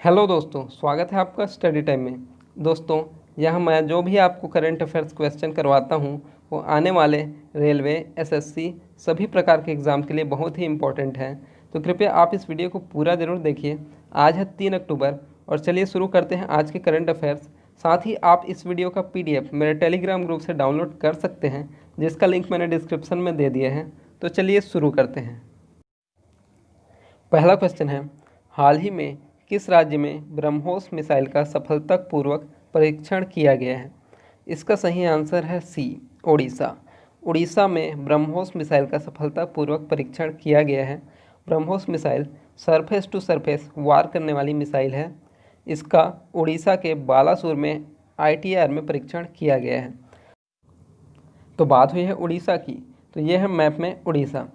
Hello दोस्तों, स्वागत है आपका स्टडी टाइम में। दोस्तों, यह मैं जो भी आपको करंट अफेयर्स क्वेश्चन करवाता हूँ वो आने वाले रेलवे, एसएससी सभी प्रकार के एग्ज़ाम के लिए बहुत ही इम्पोर्टेंट है। तो कृपया आप इस वीडियो को पूरा ज़रूर देखिए। आज है 3 अक्टूबर और चलिए शुरू करते हैं आज के करंट अफेयर्स। साथ ही आप इस वीडियो का PDF मेरे टेलीग्राम ग्रुप से डाउनलोड कर सकते हैं, जिसका लिंक मैंने डिस्क्रिप्शन में दे दिया है। तो चलिए शुरू करते हैं। पहला क्वेश्चन है, हाल ही में किस राज्य में ब्रह्मोस मिसाइल का सफलतापूर्वक परीक्षण किया गया है? इसका सही आंसर है सी, ओडिशा। उड़ीसा में ब्रह्मोस मिसाइल का सफलतापूर्वक परीक्षण किया गया है। BrahMos missile surface to surface वार करने वाली मिसाइल है। इसका उड़ीसा के बालासुर में ITR में परीक्षण किया गया है। तो बात हुई है उड़ीसा की, तो यह है मैप में उड़ीसा।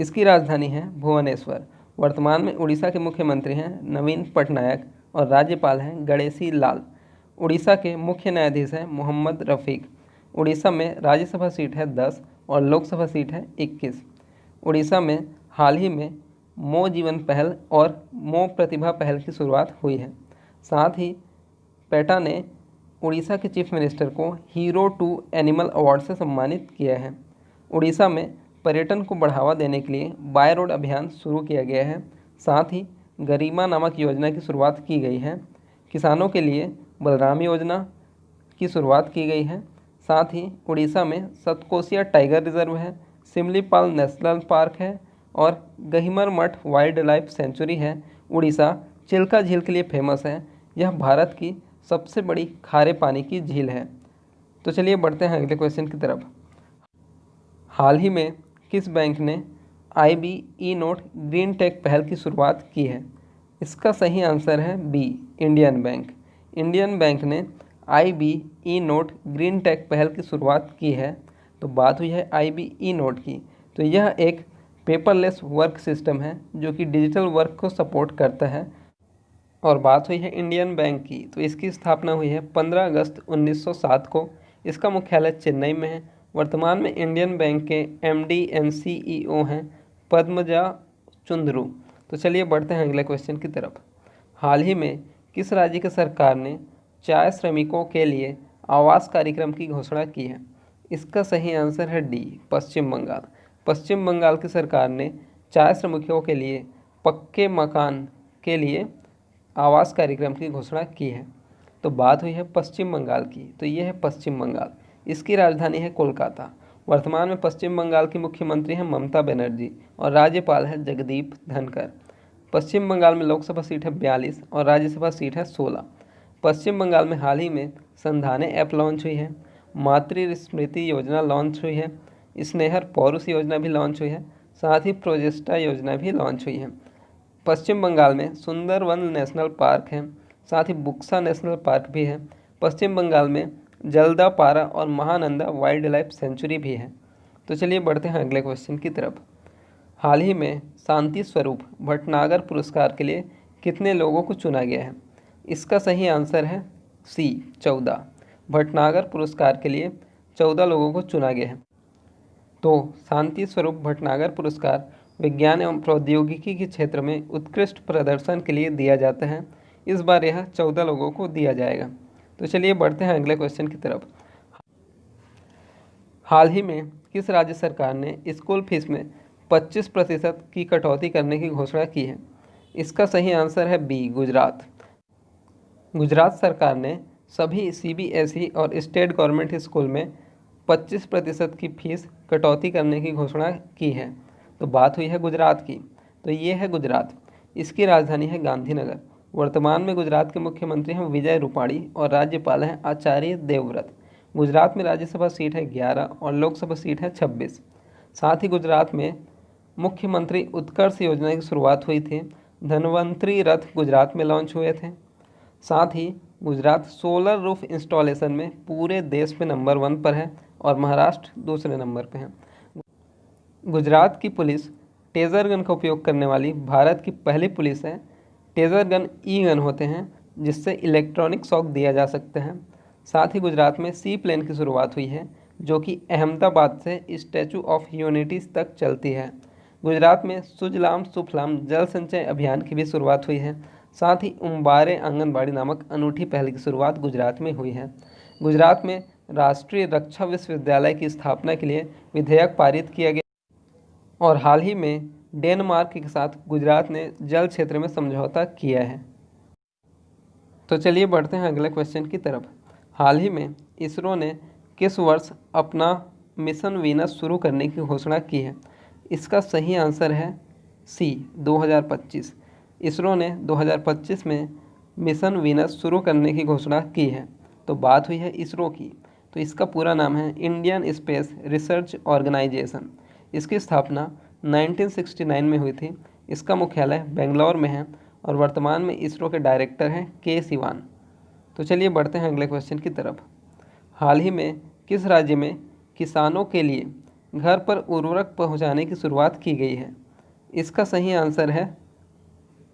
इसकी राजधानी है भुवनेश्वर। वर्तमान में उड़ीसा के मुख्यमंत्री हैं नवीन पटनायक और राज्यपाल हैं गणेशी लाल। उड़ीसा के मुख्य न्यायाधीश हैं मोहम्मद रफ़ीक। उड़ीसा में राज्यसभा सीट है 10 और लोकसभा सीट है 21। उड़ीसा में हाल ही में मो जीवन पहल और मो प्रतिभा पहल की शुरुआत हुई है। साथ ही पेटा ने उड़ीसा के चीफ मिनिस्टर को हीरो टू एनिमल अवार्ड से सम्मानित किया है। उड़ीसा में पर्यटन को बढ़ावा देने के लिए बाय रोड अभियान शुरू किया गया है। साथ ही गरिमा नामक योजना की शुरुआत की गई है। किसानों के लिए बलराम योजना की शुरुआत की गई है। साथ ही उड़ीसा में सतकोसिया टाइगर रिजर्व है, सिमलीपाल नेशनल पार्क है और गहिमर मठ वाइल्ड लाइफ सेंचुरी है। उड़ीसा चिल्का झील के लिए फेमस है। यह भारत की सबसे बड़ी खारे पानी की झील है। तो चलिए बढ़ते हैं अगले क्वेश्चन की तरफ। हाल ही में किस बैंक ने IB ई-नोट ग्रीन टेक पहल की शुरुआत की है? इसका सही आंसर है B, Indian Bank. Indian Bank ने IB ई-नोट ग्रीन टेक पहल की शुरुआत की है। तो बात हुई है IB ई-नोट की, तो यह एक पेपरलेस वर्क सिस्टम है जो कि डिजिटल वर्क को सपोर्ट करता है। और बात हुई है इंडियन बैंक की, तो इसकी स्थापना हुई है 15 अगस्त 1907 को। इसका मुख्यालय चेन्नई में है। वर्तमान में इंडियन बैंक के MD एंड CEO हैं पद्मजा चुंद्रू। तो चलिए बढ़ते हैं अगले क्वेश्चन की तरफ। हाल ही में किस राज्य की सरकार ने चाय श्रमिकों के लिए आवास कार्यक्रम की घोषणा की है? इसका सही आंसर है डी, पश्चिम बंगाल। पश्चिम बंगाल की सरकार ने चाय श्रमिकों के लिए पक्के मकान के लिए आवास कार्यक्रम की घोषणा की है। तो बात हुई है पश्चिम बंगाल की, तो ये है पश्चिम बंगाल। इसकी राजधानी है कोलकाता। वर्तमान में पश्चिम बंगाल की मुख्यमंत्री हैं ममता बनर्जी और राज्यपाल है जगदीप धनखड़। पश्चिम बंगाल में लोकसभा सीट है 42 और राज्यसभा सीट है 16। पश्चिम बंगाल में हाल ही में संधाने ऐप लॉन्च हुई है, मातृ स्मृति योजना लॉन्च हुई है, स्नेहर पौरुष योजना भी लॉन्च हुई है, साथ ही प्रोजेस्टा योजना भी लॉन्च हुई है। पश्चिम बंगाल में सुंदरवन नेशनल पार्क है, साथ ही बुक्सा नेशनल पार्क भी है। पश्चिम बंगाल में जलदापारा और महानंदा वाइल्ड लाइफ सेंचुरी भी है। तो चलिए बढ़ते हैं अगले क्वेश्चन की तरफ। हाल ही में शांति स्वरूप भटनागर पुरस्कार के लिए कितने लोगों को चुना गया है? इसका सही आंसर है सी, 14। भटनागर पुरस्कार के लिए 14 लोगों को चुना गया है। तो शांति स्वरूप भटनागर पुरस्कार विज्ञान एवं प्रौद्योगिकी के क्षेत्र में उत्कृष्ट प्रदर्शन के लिए दिया जाता है। इस बार यह 14 लोगों को दिया जाएगा। तो चलिए बढ़ते हैं अगले क्वेश्चन की तरफ। हाल ही में किस राज्य सरकार ने स्कूल फीस में 25% की कटौती करने की घोषणा की है? इसका सही आंसर है बी, गुजरात। गुजरात सरकार ने सभी CBSE और स्टेट गवर्नमेंट स्कूल में 25% की फीस कटौती करने की घोषणा की है। तो बात हुई है गुजरात की, तो ये है गुजरात। इसकी राजधानी है गांधीनगर। वर्तमान में गुजरात के मुख्यमंत्री हैं विजय रूपाणी और राज्यपाल हैं आचार्य देवव्रत। गुजरात में राज्यसभा सीट है 11 और लोकसभा सीट है 26। साथ ही गुजरात में मुख्यमंत्री उत्कर्ष योजना की शुरुआत हुई थी। धनवंतरी रथ गुजरात में लॉन्च हुए थे। साथ ही गुजरात सोलर रूफ इंस्टॉलेशन में पूरे देश में नंबर 1 पर है और महाराष्ट्र दूसरे नंबर पर है। गुजरात की पुलिस टेज़र गन का उपयोग करने वाली भारत की पहली पुलिस है। टेज़र गन ई-गन होते हैं जिससे इलेक्ट्रॉनिक शॉक दिया जा सकता है। साथ ही गुजरात में सी प्लेन की शुरुआत हुई है जो कि अहमदाबाद से स्टैचू ऑफ यूनिटी तक चलती है। गुजरात में सुजलाम सुफलाम जल संचय अभियान की भी शुरुआत हुई है। साथ ही उम्बारे आंगनबाड़ी नामक अनूठी पहल की शुरुआत गुजरात में हुई है। गुजरात में राष्ट्रीय रक्षा विश्वविद्यालय की स्थापना के लिए विधेयक पारित किया गया और हाल ही में डेनमार्क के साथ गुजरात ने जल क्षेत्र में समझौता किया है। तो चलिए बढ़ते हैं अगले क्वेश्चन की तरफ। हाल ही में इसरो ने किस वर्ष अपना मिशन वीनस शुरू करने की घोषणा की है? इसका सही आंसर है सी 2025। इसरो ने 2025 में मिशन वीनस शुरू करने की घोषणा की है। तो बात हुई है इसरो की, तो इसका पूरा नाम है इंडियन स्पेस रिसर्च ऑर्गेनाइजेशन। इसकी स्थापना 1969 में हुई थी। इसका मुख्यालय बेंगलोर में है और वर्तमान में इसरो के डायरेक्टर हैं के सिवान। तो चलिए बढ़ते हैं अगले क्वेश्चन की तरफ। हाल ही में किस राज्य में किसानों के लिए घर पर उर्वरक पहुंचाने की शुरुआत की गई है? इसका सही आंसर है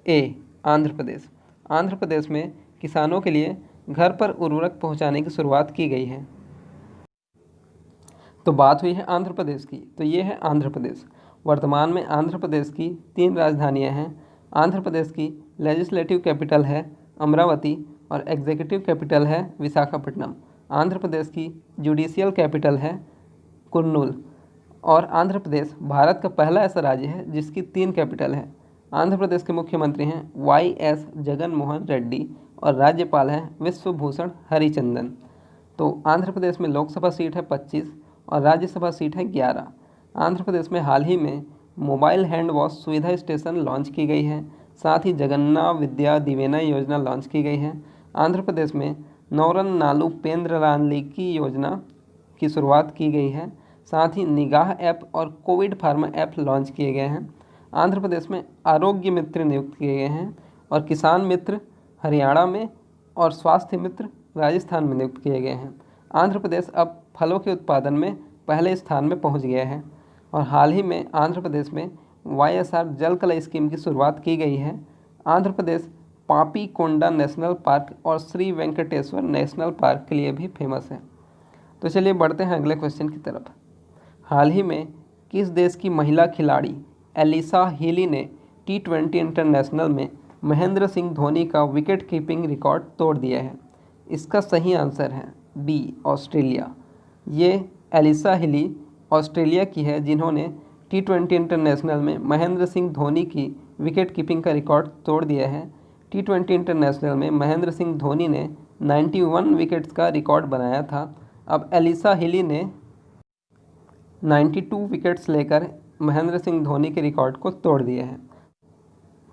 ए आंध्र प्रदेश। आंध्र प्रदेश में किसानों के लिए घर पर उर्वरक पहुंचाने की शुरुआत की गई है। तो बात हुई है आंध्र प्रदेश की, तो ये है आंध्र प्रदेश। वर्तमान में आंध्र प्रदेश की 3 राजधानियां हैं। आंध्र प्रदेश की लेजिस्लेटिव कैपिटल है अमरावती और एग्जीक्यूटिव कैपिटल है विशाखापट्टनम। आंध्र प्रदेश की जुडिशियल कैपिटल है कुर्नूल और आंध्र प्रदेश भारत का पहला ऐसा राज्य है जिसकी 3 कैपिटल है। आंध्र प्रदेश के मुख्यमंत्री हैं वाई.एस. जगन मोहन रेड्डी और राज्यपाल हैं विश्वभूषण हरिचंदन। तो आंध्र प्रदेश में लोकसभा सीट है 25 और राज्यसभा सीट है 11। आंध्र प्रदेश में हाल ही में मोबाइल हैंड वॉश सुविधा स्टेशन लॉन्च की गई है। साथ ही जगन्ना विद्या दिवेना योजना लॉन्च की गई है। आंध्र प्रदेश में नौरन नालू पेंद्रलानलीकी योजना की शुरुआत की गई है। साथ ही निगाह ऐप और कोविड फार्मा ऐप लॉन्च किए गए हैं। आंध्र प्रदेश में आरोग्य मित्र नियुक्त किए गए हैं और किसान मित्र हरियाणा में और स्वास्थ्य मित्र राजस्थान में नियुक्त किए गए हैं। आंध्र प्रदेश अब फलों के उत्पादन में पहले स्थान में पहुंच गया है और हाल ही में आंध्र प्रदेश में वाईएसआर जल कला स्कीम की शुरुआत की गई है। आंध्र प्रदेश पापी कोंडा नेशनल पार्क और श्री वेंकटेश्वर नेशनल पार्क के लिए भी फेमस है। तो चलिए बढ़ते हैं अगले क्वेश्चन की तरफ। हाल ही में किस देश की महिला खिलाड़ी एलिसा हीली ने T20 इंटरनेशनल में महेंद्र सिंह धोनी का विकेट कीपिंग रिकॉर्ड तोड़ दिया है? इसका सही आंसर है बी ऑस्ट्रेलिया। ये एलिसा हीली ऑस्ट्रेलिया की है जिन्होंने T20 इंटरनेशनल में महेंद्र सिंह धोनी की विकेट कीपिंग का रिकॉर्ड तोड़ दिया है। T20 इंटरनेशनल में महेंद्र सिंह धोनी ने 91 विकेट्स का रिकॉर्ड बनाया था। अब एलिसा हीली ने 92 विकेट्स लेकर महेंद्र सिंह धोनी के रिकॉर्ड को तोड़ दिया है।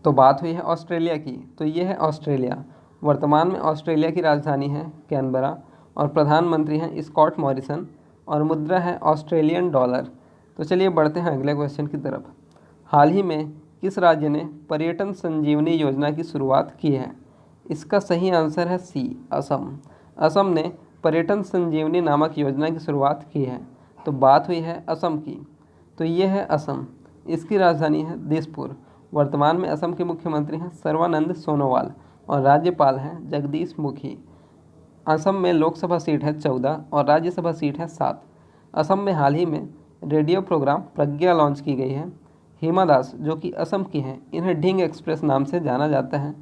तो बात हुई है ऑस्ट्रेलिया की, तो ये है ऑस्ट्रेलिया। वर्तमान में ऑस्ट्रेलिया की राजधानी है कैनबरा और प्रधानमंत्री हैं स्कॉट मॉरिसन और मुद्रा है ऑस्ट्रेलियन डॉलर। तो चलिए बढ़ते हैं अगले क्वेश्चन की तरफ। हाल ही में किस राज्य ने पर्यटन संजीवनी योजना की शुरुआत की है? इसका सही आंसर है सी असम। असम ने पर्यटन संजीवनी नामक योजना की शुरुआत की है। तो बात हुई है असम की, तो ये है असम। इसकी राजधानी है दिसपुर। वर्तमान में असम के मुख्यमंत्री हैं सर्बानंद सोनोवाल और राज्यपाल हैं जगदीश मुखी। असम में लोकसभा सीट है 14 और राज्यसभा सीट है 7। असम में हाल ही में रेडियो प्रोग्राम प्रज्ञा लॉन्च की गई है। हिमा दास जो कि असम की हैं, इन्हें ढींग एक्सप्रेस नाम से जाना जाता है।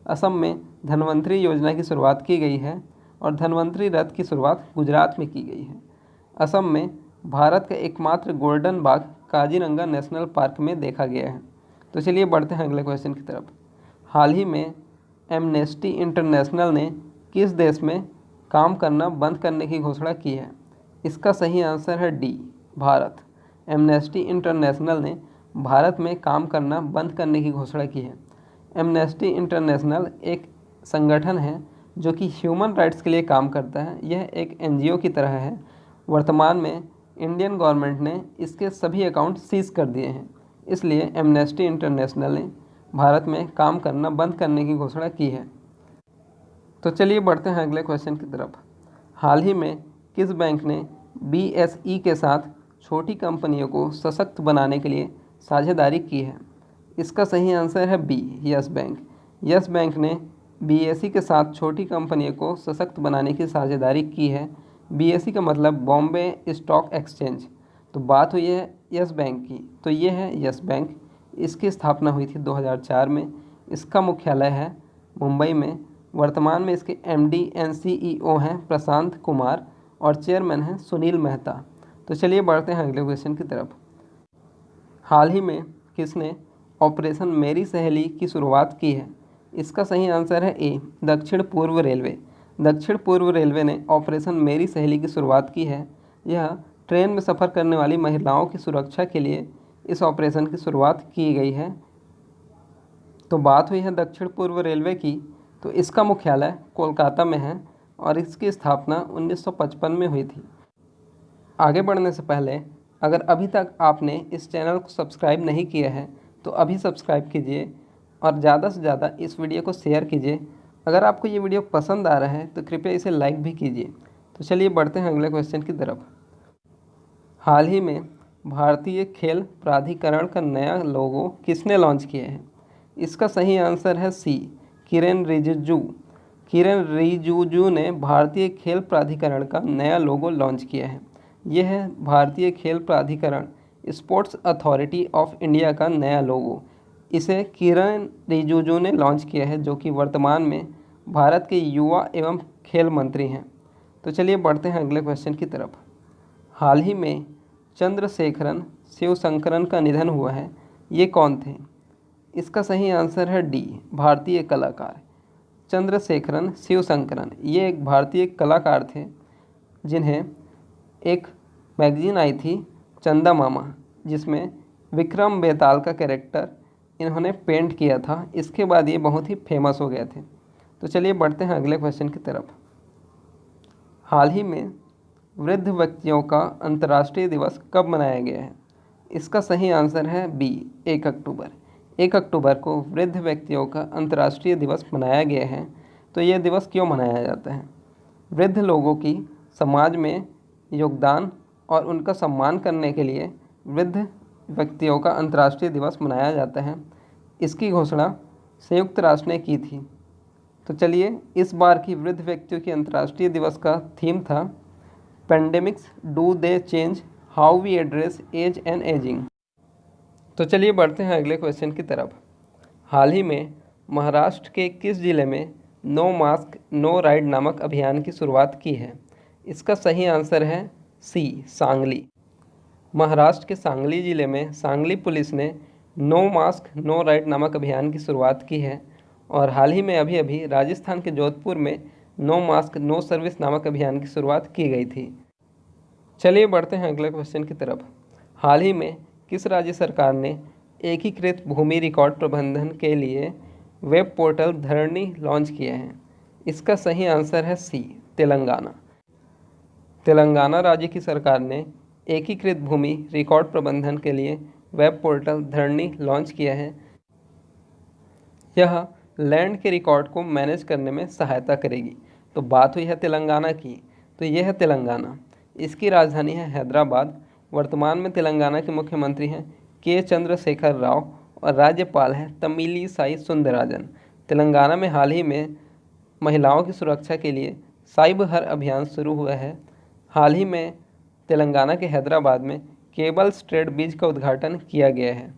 असम में धन्वंतरी योजना की शुरुआत की गई है और धन्वंतरी रथ की शुरुआत गुजरात में की गई है। असम में भारत का एकमात्र गोल्डन बाघ काजीरंगा नेशनल पार्क में देखा गया है। तो चलिए बढ़ते हैं अगले क्वेश्चन की तरफ। हाल ही में एमनेस्टी इंटरनेशनल ने किस देश में काम करना बंद करने की घोषणा की है? इसका सही आंसर है डी भारत। एमनेस्टी इंटरनेशनल ने भारत में काम करना बंद करने की घोषणा की है। एमनेस्टी इंटरनेशनल एक संगठन है जो कि ह्यूमन राइट्स के लिए काम करता है। यह एक एनजीओ की तरह है। वर्तमान में इंडियन गवर्नमेंट ने इसके सभी अकाउंट सीज कर दिए हैं, इसलिए एमनेस्टी इंटरनेशनल ने भारत में काम करना बंद करने की घोषणा की है। तो चलिए बढ़ते हैं अगले क्वेश्चन की तरफ। हाल ही में किस बैंक ने बीएसई के साथ छोटी कंपनियों को सशक्त बनाने के लिए साझेदारी की है? इसका सही आंसर है B Yes Bank. Yes Bank ने बीएसई के साथ छोटी कंपनियों को सशक्त बनाने की साझेदारी की है। बीएसई का मतलब बॉम्बे स्टॉक एक्सचेंज। तो बात हुई है यस बैंक की, तो ये है यस बैंक। इसकी स्थापना हुई थी 2004 में। इसका मुख्यालय है मुंबई में। वर्तमान में इसके MD NCEO हैं प्रशांत कुमार और चेयरमैन हैं सुनील मेहता। तो चलिए बढ़ते हैं अगले क्वेश्चन की तरफ। हाल ही में किसने ऑपरेशन मेरी सहेली की शुरुआत की है? इसका सही आंसर है ए, दक्षिण पूर्व रेलवे। दक्षिण पूर्व रेलवे ने ऑपरेशन मेरी सहेली की शुरुआत की है। यह ट्रेन में सफ़र करने वाली महिलाओं की सुरक्षा के लिए इस ऑपरेशन की शुरुआत की गई है। तो बात हुई है दक्षिण पूर्व रेलवे की, तो इसका मुख्यालय कोलकाता में है और इसकी स्थापना 1955 में हुई थी। आगे बढ़ने से पहले अगर अभी तक आपने इस चैनल को सब्सक्राइब नहीं किया है तो अभी सब्सक्राइब कीजिए और ज़्यादा से ज़्यादा इस वीडियो को शेयर कीजिए। अगर आपको ये वीडियो पसंद आ रहा है तो कृपया इसे लाइक भी कीजिए। तो चलिए बढ़ते हैं अगले क्वेश्चन की तरफ। हाल ही में भारतीय खेल प्राधिकरण का नया लोगो किसने लॉन्च किया है? इसका सही आंसर है सी, किरेन रिजिजू। किरेन रिजिजू ने भारतीय खेल प्राधिकरण का नया लोगो लॉन्च किया है। यह है भारतीय खेल प्राधिकरण स्पोर्ट्स अथॉरिटी ऑफ इंडिया का नया लोगो। इसे किरेन रिजिजू ने लॉन्च किया है, जो कि वर्तमान में भारत के युवा एवं खेल मंत्री हैं। तो चलिए बढ़ते हैं अगले क्वेश्चन की तरफ। हाल ही में चंद्रशेखरन शिवशंकरन का निधन हुआ है। ये कौन थे? इसका सही आंसर है डी, भारतीय कलाकार चंद्रशेखरन शिवशंकरन। ये एक भारतीय कलाकार थे जिन्हें एक मैगजीन आई थी चंदा मामा, जिसमें विक्रम बेताल का कैरेक्टर इन्होंने पेंट किया था। इसके बाद ये बहुत ही फेमस हो गए थे। तो चलिए बढ़ते हैं अगले क्वेश्चन की तरफ। हाल ही में वृद्ध व्यक्तियों का अंतर्राष्ट्रीय दिवस कब मनाया गया है? इसका सही आंसर है बी, 1 अक्टूबर। 1 अक्टूबर को वृद्ध व्यक्तियों का अंतर्राष्ट्रीय दिवस मनाया गया है। तो ये दिवस क्यों मनाया जाता है? वृद्ध लोगों की समाज में योगदान और उनका सम्मान करने के लिए वृद्ध व्यक्तियों का अंतर्राष्ट्रीय दिवस मनाया जाता है। इसकी घोषणा संयुक्त राष्ट्र ने की थी। तो चलिए, इस बार की वृद्ध व्यक्तियों के अंतर्राष्ट्रीय दिवस का थीम था pandemics do they change how we address age and ageing. तो चलिए बढ़ते हैं अगले क्वेश्चन की तरफ। हाल ही में महाराष्ट्र के किस जिले में नो मास्क नो राइड नामक अभियान की शुरुआत की है? इसका सही आंसर है सी, सांगली। महाराष्ट्र के सांगली जिले में सांगली पुलिस ने नो मास्क नो राइड नामक अभियान की शुरुआत की है। और हाल ही में अभी राजस्थान के जोधपुर में नो मास्क नो सर्विस नामक अभियान की शुरुआत की गई थी। चलिए बढ़ते हैं अगले क्वेश्चन की तरफ। हाल ही में किस राज्य सरकार ने एकीकृत भूमि रिकॉर्ड प्रबंधन के लिए वेब पोर्टल धरणी लॉन्च किया है? इसका सही आंसर है सी, तेलंगाना। तेलंगाना राज्य की सरकार ने एकीकृत भूमि रिकॉर्ड प्रबंधन के लिए वेब पोर्टल धरणी लॉन्च किया है। यह लैंड के रिकॉर्ड को मैनेज करने में सहायता करेगी। तो बात हुई है तेलंगाना की, तो यह है तेलंगाना। इसकी राजधानी है हैदराबाद। वर्तमान में तेलंगाना के मुख्यमंत्री हैं के चंद्रशेखर राव और राज्यपाल हैं तमिलिसाई सुंदरराजन। तेलंगाना में हाल ही में महिलाओं की सुरक्षा के लिए साइबर हर अभियान शुरू हुआ है। हाल ही में तेलंगाना के हैदराबाद में केबल स्ट्रेट ब्रिज का उद्घाटन किया गया है।